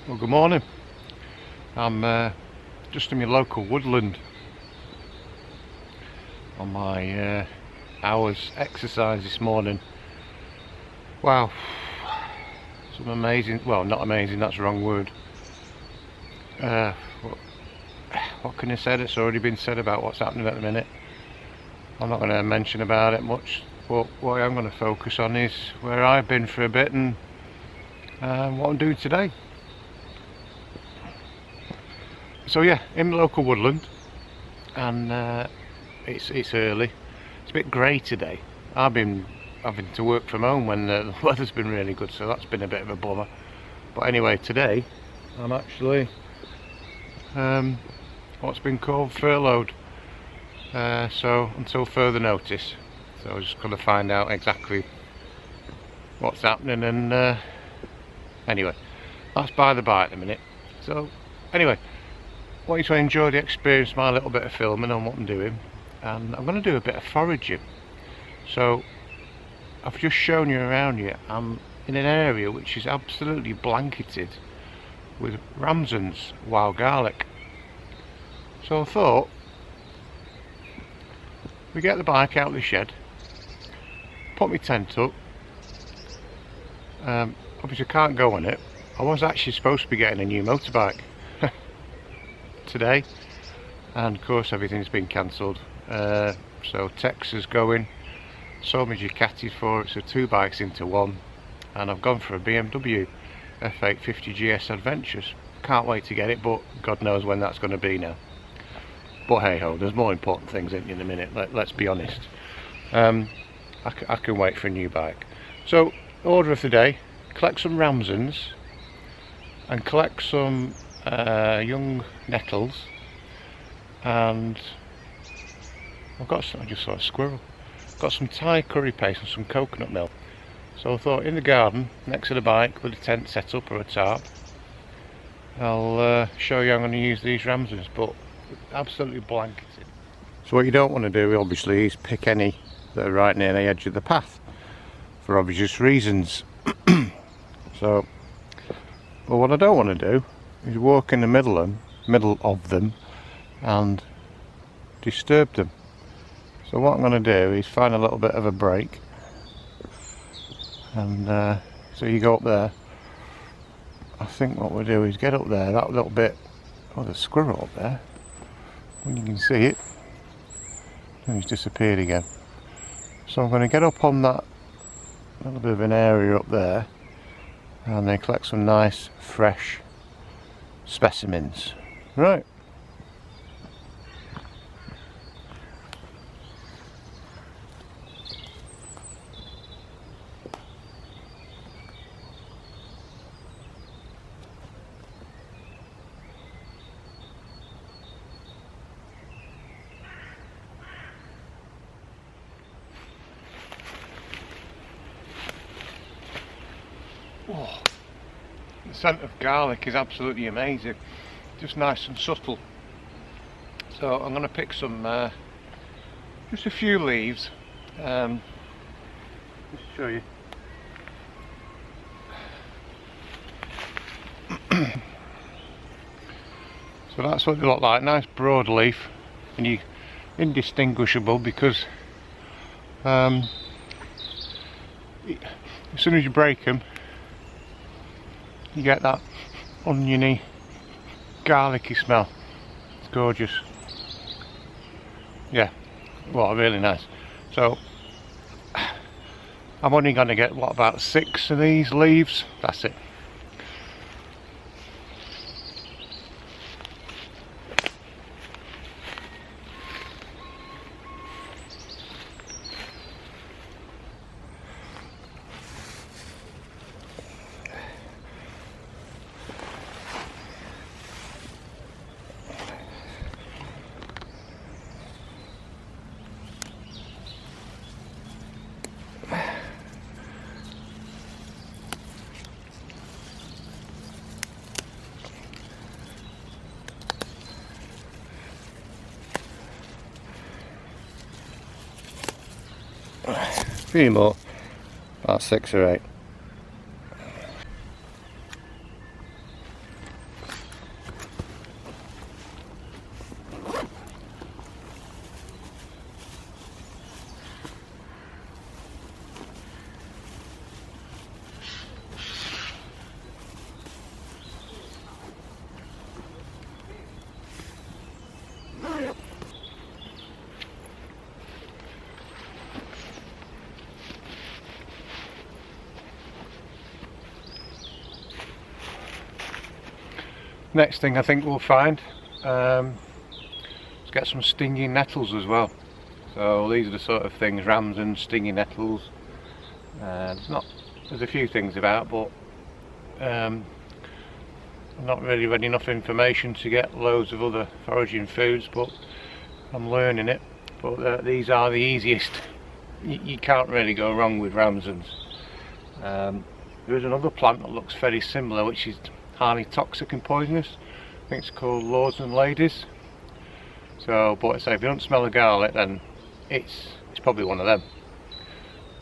Well, good morning. I'm just in my local woodland on my hour's exercise this morning. Wow, some amazing, well, not amazing, that's the wrong word. What can I say that's already been said about what's happening at the minute? I'm not going to mention about it much, but what I'm going to focus on is where I've been for a bit and what I'm doing today. So yeah, in the local woodland, and it's early. It's a bit grey today. I've been having to work from home when the weather's been really good, so that's been a bit of a bummer. But anyway, today I'm actually what's been called furloughed, so until further notice. So I'm just going to find out exactly what's happening, and anyway, that's by the by at the minute. So anyway, I want you to enjoy the experience, my little bit of filming on what I'm doing, and I'm going to do a bit of foraging. So I've just shown you around here. I'm in an area which is absolutely blanketed with Ramsons wild garlic. So I thought we get the bike out of the shed, put my tent up. Obviously I can't go on it. I was actually supposed to be getting a new motorbike today, and of course everything's been cancelled, so Texas going, sold me Ducatis for it, so two bikes into one, and I've gone for a BMW F850 GS Adventures. Can't wait to get it, but God knows when that's going to be now. But hey ho, there's more important things in a minute, let's be honest. I can wait for a new bike. So order of the day: collect some Ramsons and collect some young nettles, and I just saw a squirrel. Got some Thai curry paste and some coconut milk. So I thought, in the garden next to the bike with a tent set up or a tarp, I'll show you how I'm going to use these Ramsons, but absolutely blanketed. So what you don't want to do obviously is pick any that are right near the edge of the path, for obvious reasons. So, but what I don't want to do is walk in the middle of them and disturb them. So what I'm going to do is find a little bit of a break, and so you go up there. I think what we'll do is get up there, that little bit. Oh, there's a squirrel up there, when you can see it, and he's disappeared again. So I'm going to get up on that little bit of an area up there and then collect some nice fresh specimens. Right. Oh, the scent of garlic is absolutely amazing, just nice and subtle. So I'm going to pick some, just a few leaves, just show you. So that's what they look like, nice broad leaf, and you indistinguishable because as soon as you break them, you get that oniony, garlicky smell. It's gorgeous. Yeah, well, really nice. So I'm only going to get, what, about 6 of these leaves. That's it. A few more, about 6 or 8. Next thing I think we'll find, let's get some stinging nettles as well. So these are the sort of things, Ramsons, stinging nettles. There's a few things about, but I've not really read enough information to get loads of other foraging foods, but I'm learning it. But these are the easiest. You can't really go wrong with Ramsons. There is another plant that looks very similar, which is highly toxic and poisonous. I think it's called Lords and Ladies. So, but I say, if you don't smell the garlic, then it's probably one of them.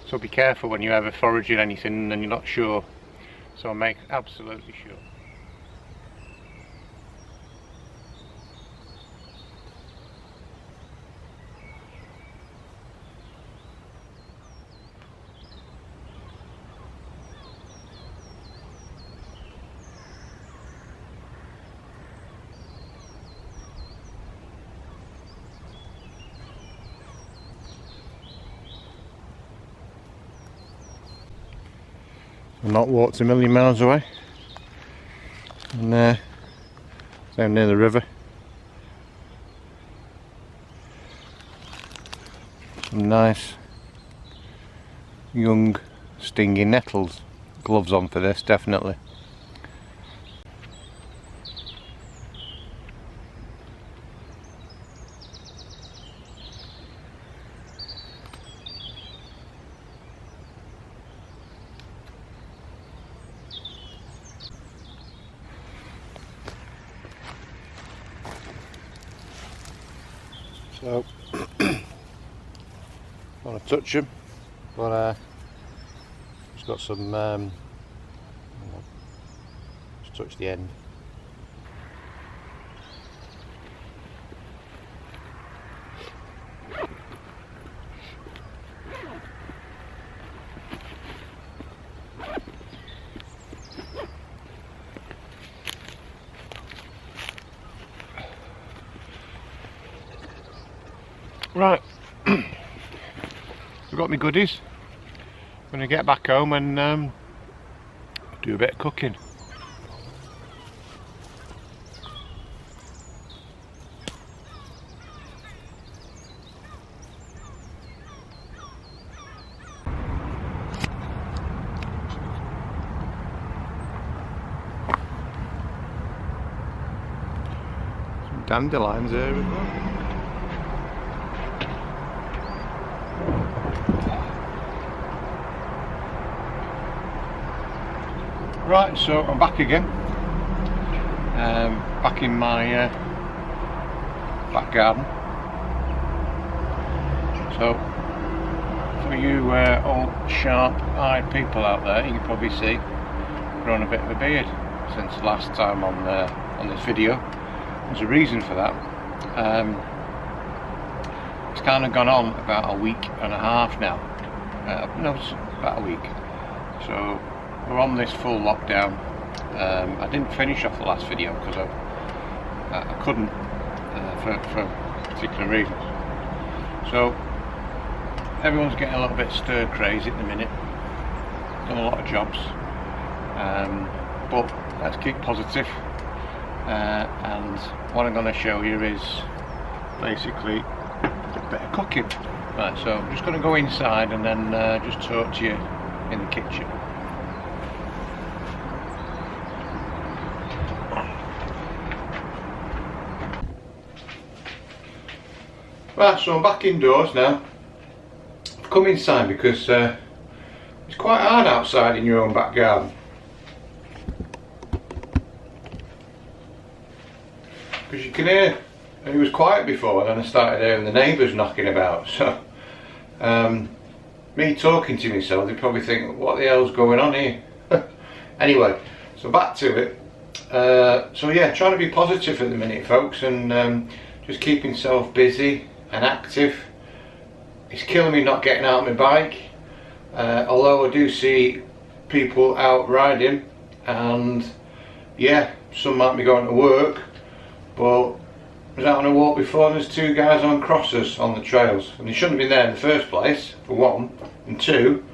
So be careful when you're ever foraging anything and you're not sure. So make absolutely sure. I've not walked a million miles away, and down near the river. Some nice young stinging nettles. Gloves on for this, definitely. So, I want to touch them, but it's got some, just touch the end. Right, I've got my goodies. I'm going to get back home and do a bit of cooking. Some dandelions there as well. Right, so I'm back again, back in my back garden. So for you old sharp-eyed people out there, you can probably see I've grown a bit of a beard since the last time on this video. There's a reason for that. It's kind of gone on about a week and a half now. No, it's about a week. So we're on this full lockdown. I didn't finish off the last video because I couldn't for particular reasons. So everyone's getting a little bit stir crazy at the minute. Done a lot of jobs, but let's keep positive. And what I'm going to show you is basically a bit of cooking. Right, so I'm just going to go inside and then just talk to you in the kitchen. Right, so I'm back indoors now. I've come inside because it's quite hard outside in your own back garden. Because you can hear, it was quiet before, and then I started hearing the neighbours knocking about. So, me talking to myself, they probably think, what the hell's going on here? Anyway, so back to it. So yeah, trying to be positive at the minute, folks, and just keeping myself busy and active. It's killing me not getting out on my bike, although I do see people out riding, and yeah, some might be going to work, but I was out on a walk before and there's two guys on crossers on the trails, and they shouldn't have been there in the first place, for one, and two,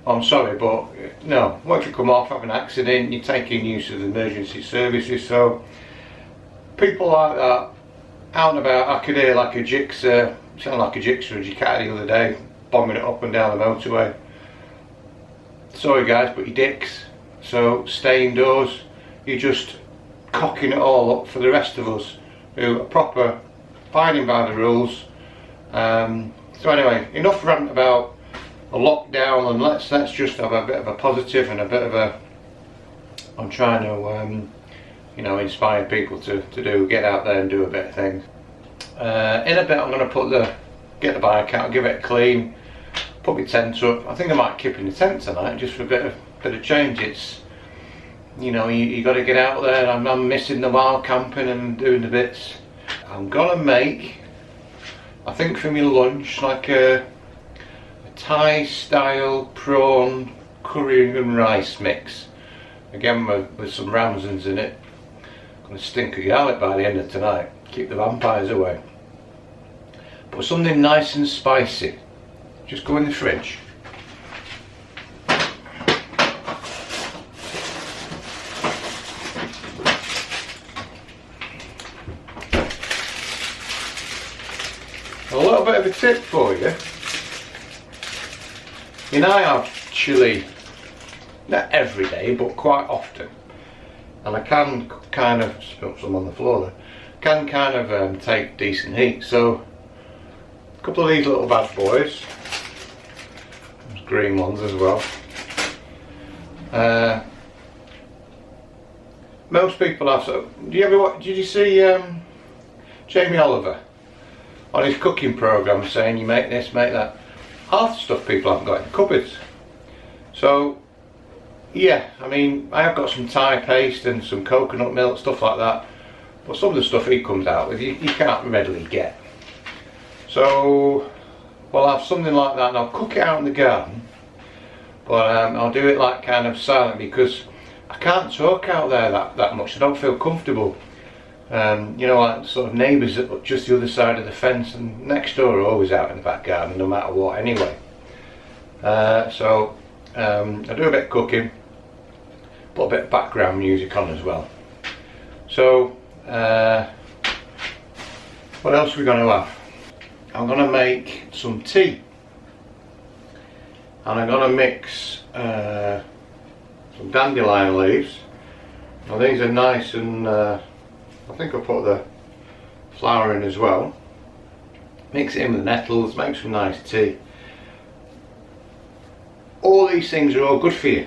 I'm sorry, but no, what if you come off, have an accident, you're taking use of the emergency services, so people like that, out and about. I could hear like a jigsaw, sound like a jigsaw as you cat the other day, bombing it up and down the motorway. Sorry guys, but you're dicks, so stay indoors. You're just cocking it all up for the rest of us who are proper, abiding by the rules. So anyway, enough rant about a lockdown, and let's just have a bit of a positive and a bit of a, I'm trying to you know, inspire people to get out there and do a bit of things. In a bit I'm going to get the bike out, give it a clean, put my tent up. I think I might keep in the tent tonight just for a bit of change. It's, you know, you got to get out there. I'm missing the wild camping and doing the bits. I'm gonna make, I think for my lunch, like a Thai style prawn curry and rice mix, again with some Ramsons in it. Gonna stink a garlic by the end of tonight, keep the vampires away. But something nice and spicy, just go in the fridge. A little bit of a tip for you. You know, I have chilli, not every day, but quite often. And I can kind of, spilt some on the floor there, can kind of take decent heat. So a couple of these little bad boys, there's green ones as well. Most people have, so did you see Jamie Oliver on his cooking programme saying you make this, make that? Half the stuff people haven't got in the cupboards. So yeah, I mean, I have got some Thai paste and some coconut milk, stuff like that, but some of the stuff he comes out with you can't readily get. So we'll have something like that, and I'll cook it out in the garden, but I'll do it like kind of silent, because I can't talk out there that much. I don't feel comfortable. You know, like sort of neighbours at just the other side of the fence, and next door are always out in the back garden no matter what anyway. So I do a bit of cooking, put a bit of background music on as well. So what else are we going to have? I'm going to make some tea, and I'm going to mix some dandelion leaves. Now these are nice, and I think I'll put the flour in as well. Mix it in with the nettles, make some nice tea. All these things are all good for you.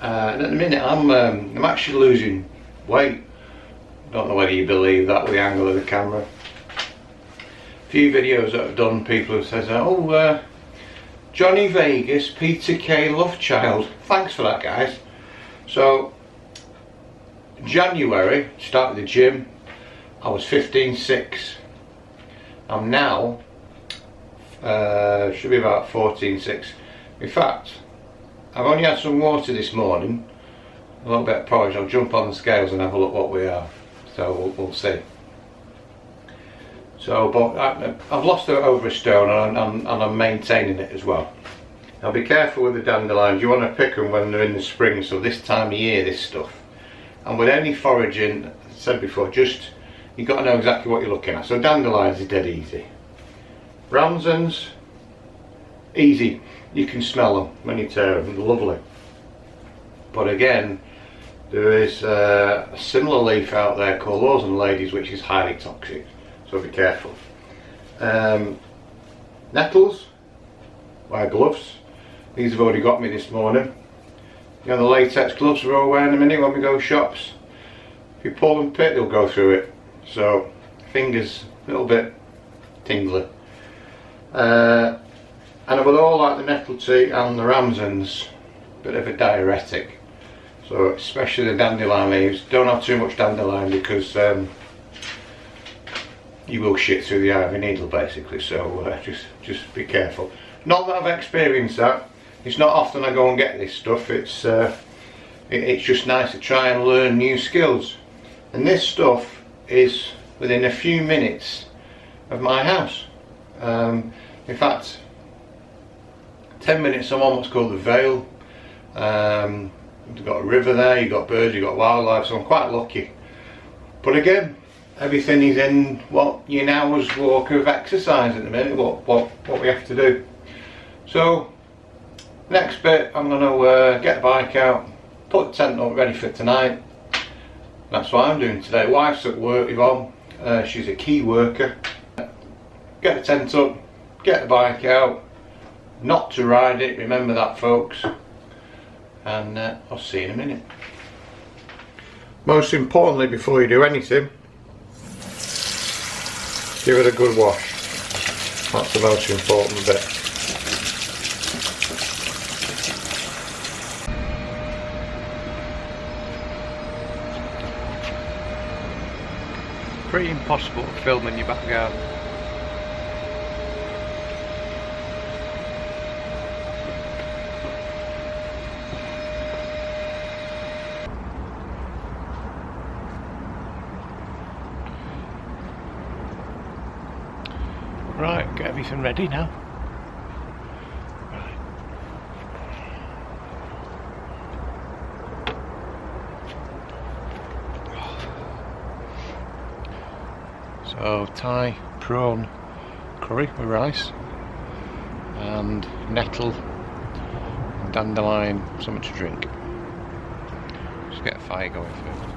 And at the minute I'm actually losing weight. Don't know whether you believe that with the angle of the camera. A few videos that I've done, people have said, oh, Johnny Vegas, Peter K. Lovechild. Thanks for that, guys. So January, started the gym, I was 15.6. I'm now, should be about 14.6. In fact, I've only had some water this morning, a little bit of porridge. I'll jump on the scales and have a look what we are, so we'll see. So, but I've lost over a stone, and I'm maintaining it as well. Now be careful with the dandelions. You want to pick them when they're in the spring, so this time of year, this stuff. And with any foraging, as I said before, just, you've got to know exactly what you're looking at. So dandelions is dead easy. Ramsons, easy. You can smell them when you tear them, they're lovely. But again, there is a similar leaf out there called Lords and Ladies, which is highly toxic, so be careful. Nettles, wear gloves. These have already got me this morning. You know, the latex gloves we're all wearing in a minute when we go shops. If you pull them pit, they'll go through it. So fingers a little bit tingly. And I would all like the nettle tea and the Ramsons, bit of a diuretic. So especially the dandelion leaves. Don't have too much dandelion, because you will shit through the eye of a needle basically. So just be careful. Not that I've experienced that. It's not often I go and get this stuff. It's just nice to try and learn new skills. And this stuff is within a few minutes of my house. In fact, 10 minutes I'm on what's called the Vale. You've got a river there, you've got birds, you've got wildlife, so I'm quite lucky. But again, everything is in what your hour's walk of exercise at the minute, what we have to do. So next bit, I'm going to get the bike out, put the tent up ready for tonight. That's what I'm doing today. Wife's at work, Yvonne, she's a key worker. Get the tent up, get the bike out, not to ride it, remember that folks, and I'll see you in a minute. Most importantly, before you do anything, give it a good wash. That's the most important bit. Pretty impossible to film in your back garden. Right, get everything ready now. Right. So Thai prawn curry with rice and nettle and dandelion, something to drink. Just get a fire going first.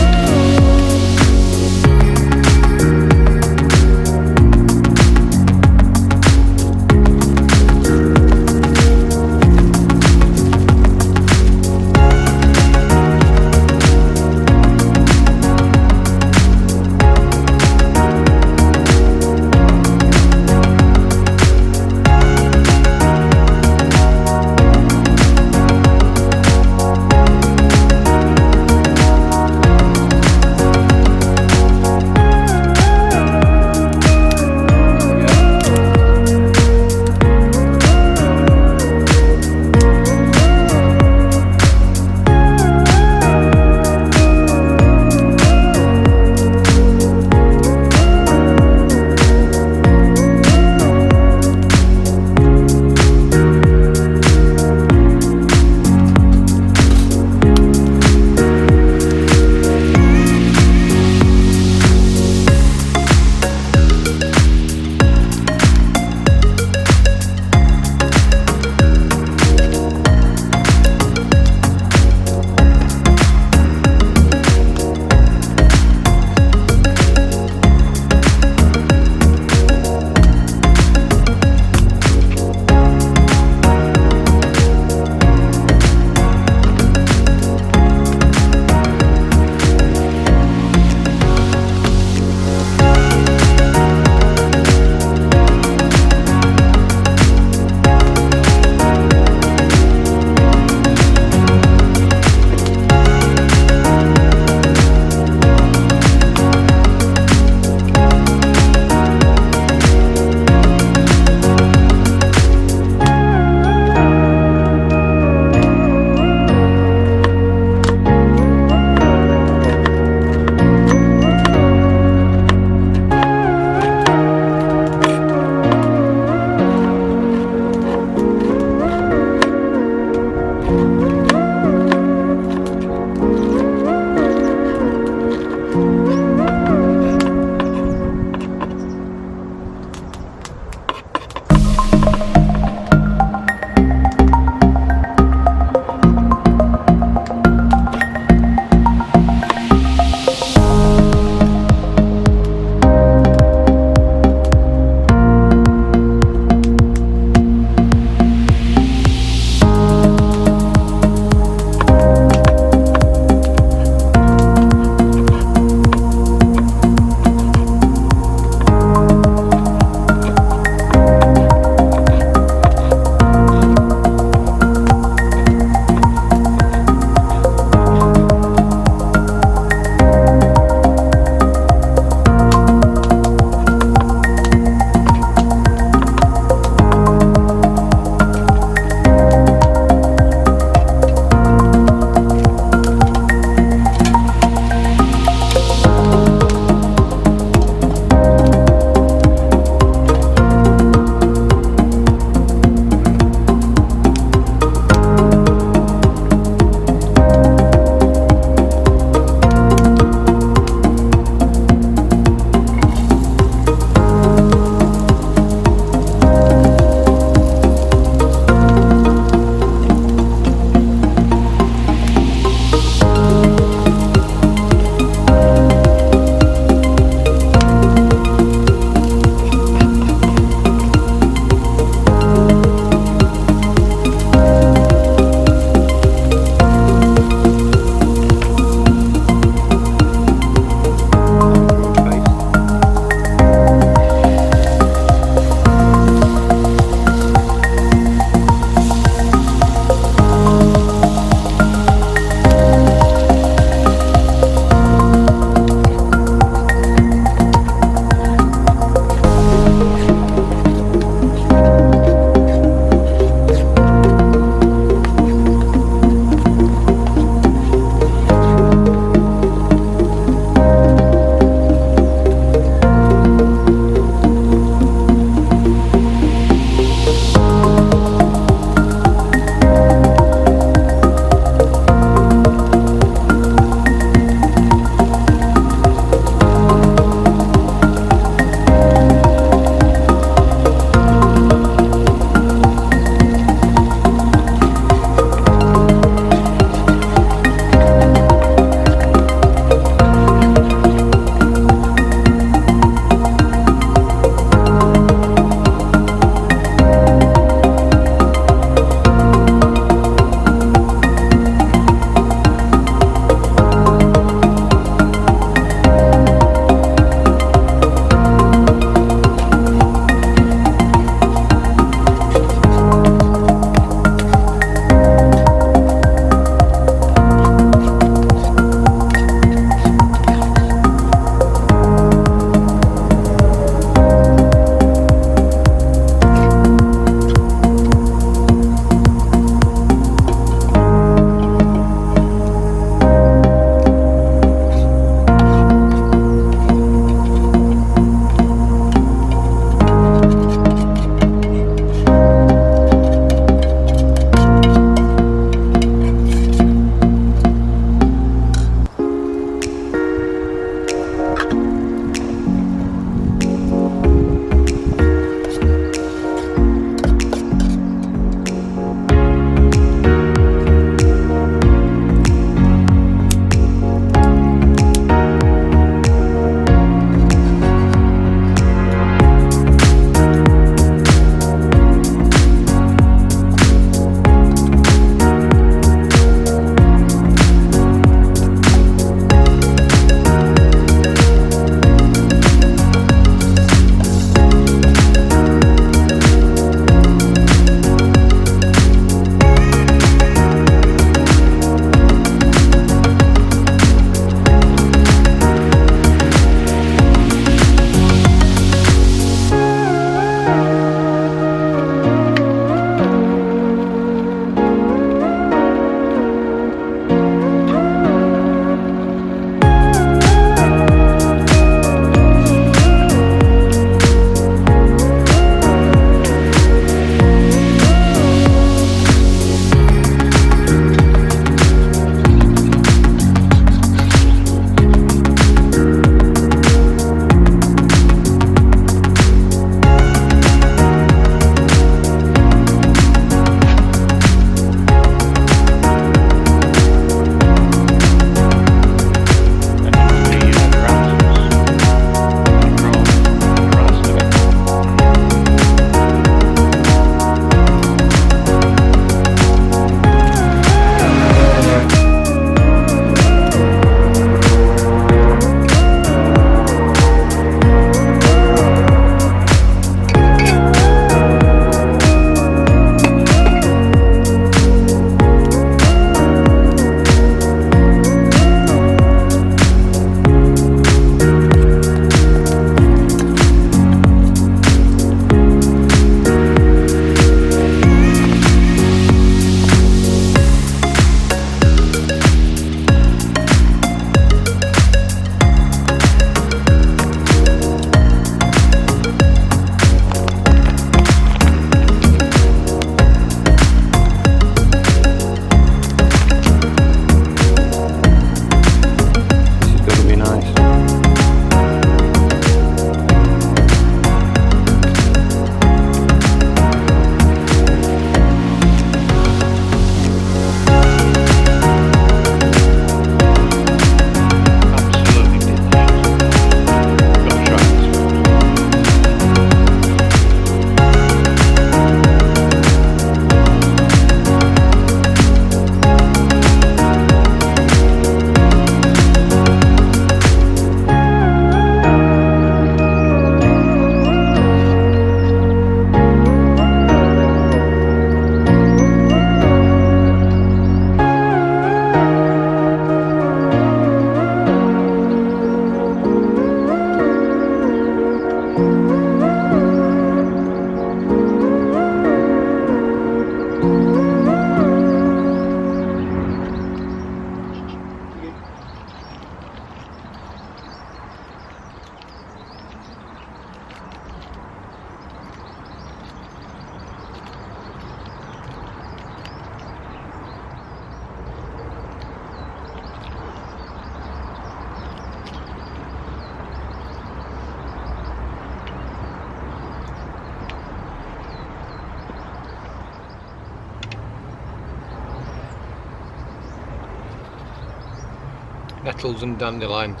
Nettles and dandelions.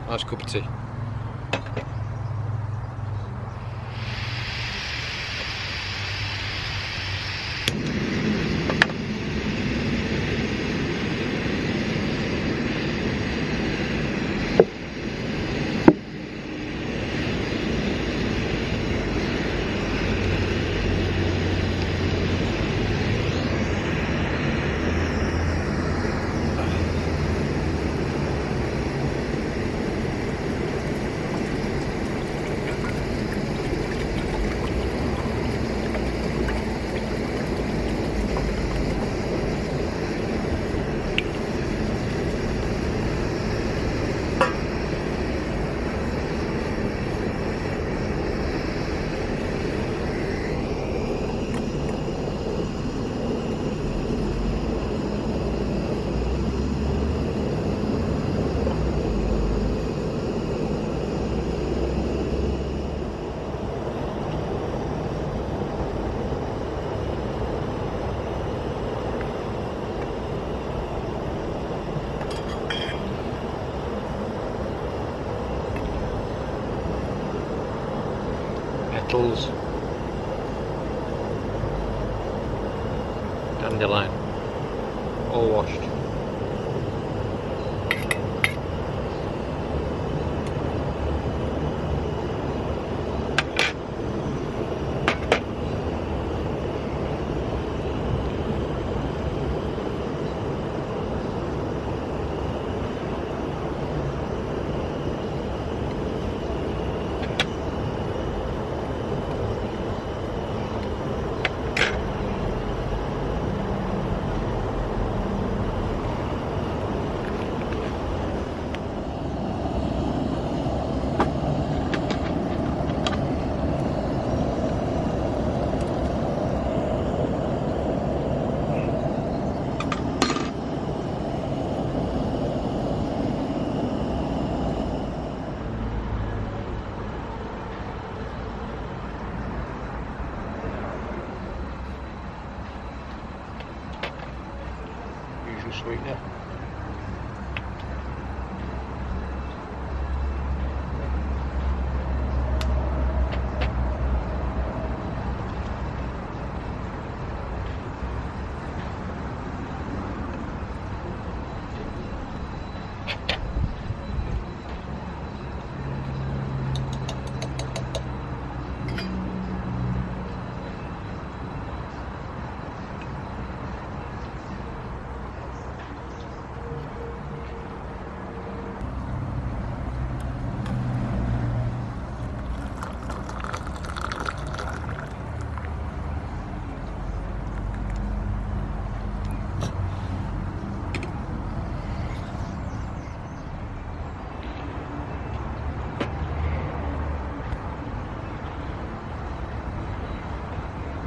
Nice cup of tea. Nettles, dandelion, all washed. Sweetener.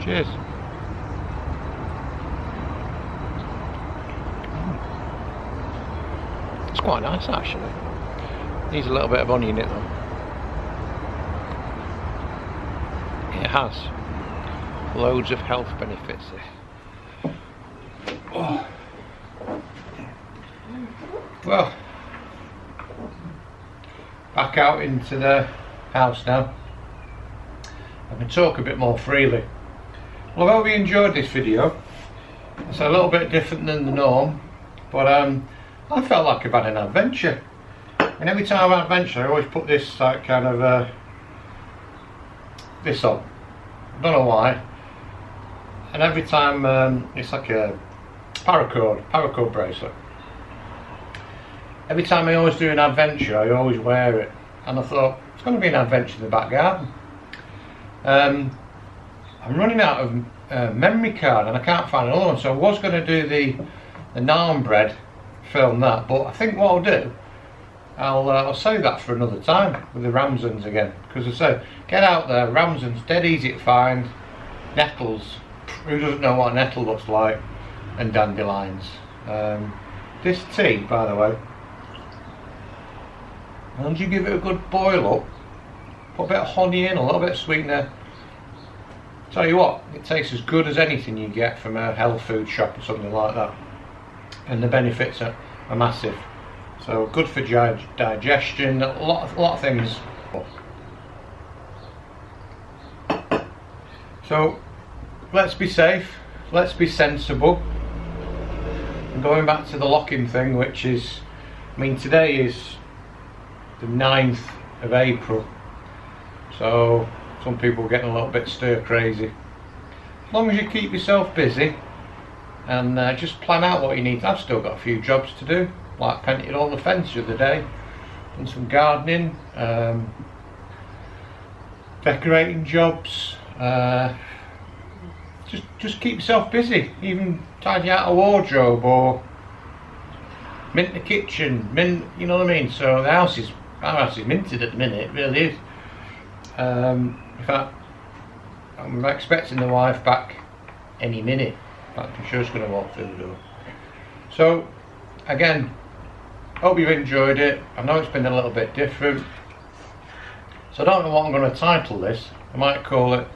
Cheers. It's quite nice actually. Needs a little bit of onion in it though. It has loads of health benefits. Oh. Well, back out into the house now. I can talk a bit more freely. Well, I hope you enjoyed this video. It's a little bit different than the norm, but I felt like I've had an adventure. And every time I adventure, I always put this like kind of this on. I don't know why. And every time it's like a paracord bracelet. Every time I always do an adventure, I always wear it. And I thought it's going to be an adventure in the back garden. I'm running out of memory card and I can't find another one, so I was going to do the naan bread, film that, but I think what I'll do, I'll save that for another time with the Ramsons again, because I say, get out there, Ramsons, dead easy to find, nettles, who doesn't know what a nettle looks like, and dandelions. This tea, by the way, once you give it a good boil up, put a bit of honey in, a little bit of sweetener. Tell you what, it tastes as good as anything you get from a health food shop or something like that. And the benefits are massive. So good for digestion, a lot of things. So let's be safe, let's be sensible. And going back to the locking thing, which is, I mean, today is the 9th of April, so some people are getting a little bit stir crazy. As long as you keep yourself busy and just plan out what you need. I've still got a few jobs to do, like painted all the fence the other day, done some gardening, decorating jobs. Just keep yourself busy. Even tidy out a wardrobe or mint the kitchen, you know what I mean. So our house is minted at the minute. It really is. In fact, I'm expecting the wife back any minute. In fact, I'm sure she's going to walk through the door. So again, hope you've enjoyed it. I know it's been a little bit different, so I don't know what I'm going to title this. I might call it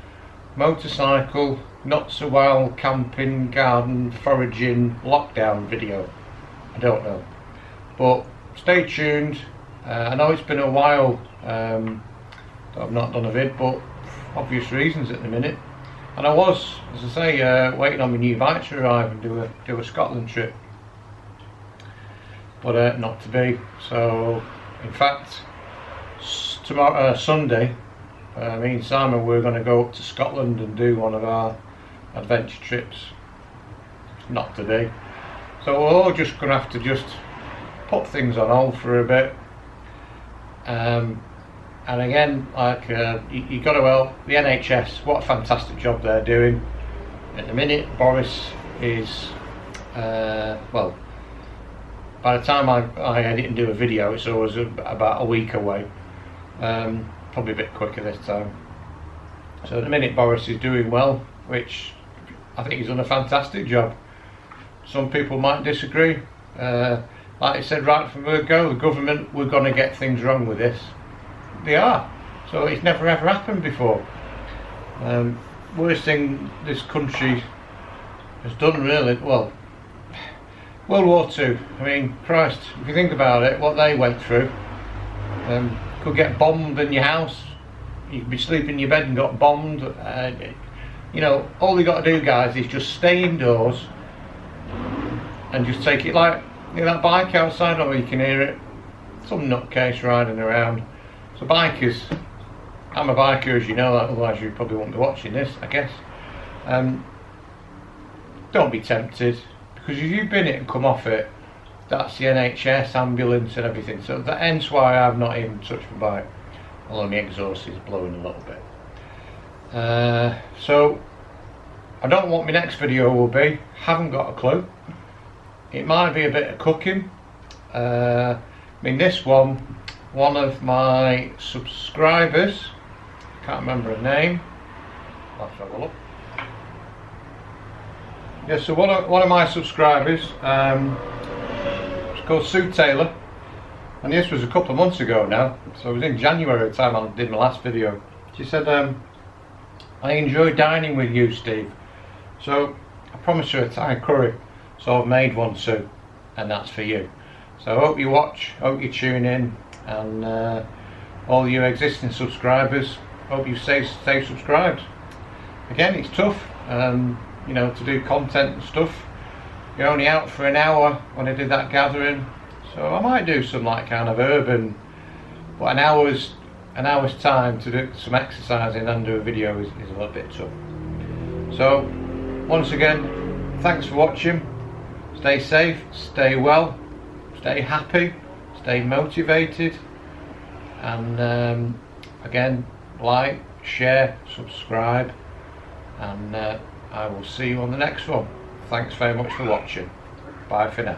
Motorcycle Not So Wild Camping Garden Foraging Lockdown Video. I don't know, but stay tuned. I know it's been a while that I've not done a vid, but for obvious reasons at the minute. And I was, as I say, waiting on my new bike to arrive and do a Scotland trip, but not to be. So in fact, tomorrow, Sunday, me and Simon, we're going to go up to Scotland and do one of our adventure trips. Not to be. So we're all just going to have to just put things on hold for a bit. And again, like you got to help the NHS. What a fantastic job they're doing. At the minute, Boris is well, by the time I edit and do a video, it's always about a week away. Probably a bit quicker this time. So at the minute, Boris is doing well, which I think he's done a fantastic job. Some people might disagree. Like I said right from the go, the government were going to get things wrong with this. They are. So it's never ever happened before. Worst thing this country has done, really, well, World War II. I mean, Christ, if you think about it, what they went through. Could get bombed in your house. You could be sleeping in your bed and got bombed. You know, all you got to do, guys, is just stay indoors and just take it like, you know, that bike outside, or you can hear it. Some nutcase riding around. So bikers, I'm a biker, as you know, otherwise you probably wouldn't be watching this, I guess. Don't be tempted, because if you've been it and come off it, that's the NHS, ambulance and everything. So hence why I've not even touched my bike, although my exhaust is blowing a little bit. So I don't know what my next video will be, haven't got a clue. It might be a bit of cooking. I mean, this one of my subscribers, can't remember her name, let's have a look. Yeah, so one of my subscribers, it's called Sue Taylor, and this was a couple of months ago now, so it was in January at the time I did my last video. She said, I enjoy dining with you, Steve, so I promised her a Thai curry, so I've made one, Sue, and that's for you. So I hope you watch, hope you tune in, and all you existing subscribers, hope you stay subscribed. Again, it's tough, you know, to do content and stuff. You're only out for an hour when I did that gathering, so I might do some like kind of urban, but an hour's time to do some exercising and do a video is a little bit tough. So once again, thanks for watching. Stay safe, stay well, stay happy, stay motivated, and again, like, share, subscribe, and I will see you on the next one. Thanks very much for watching. Bye for now.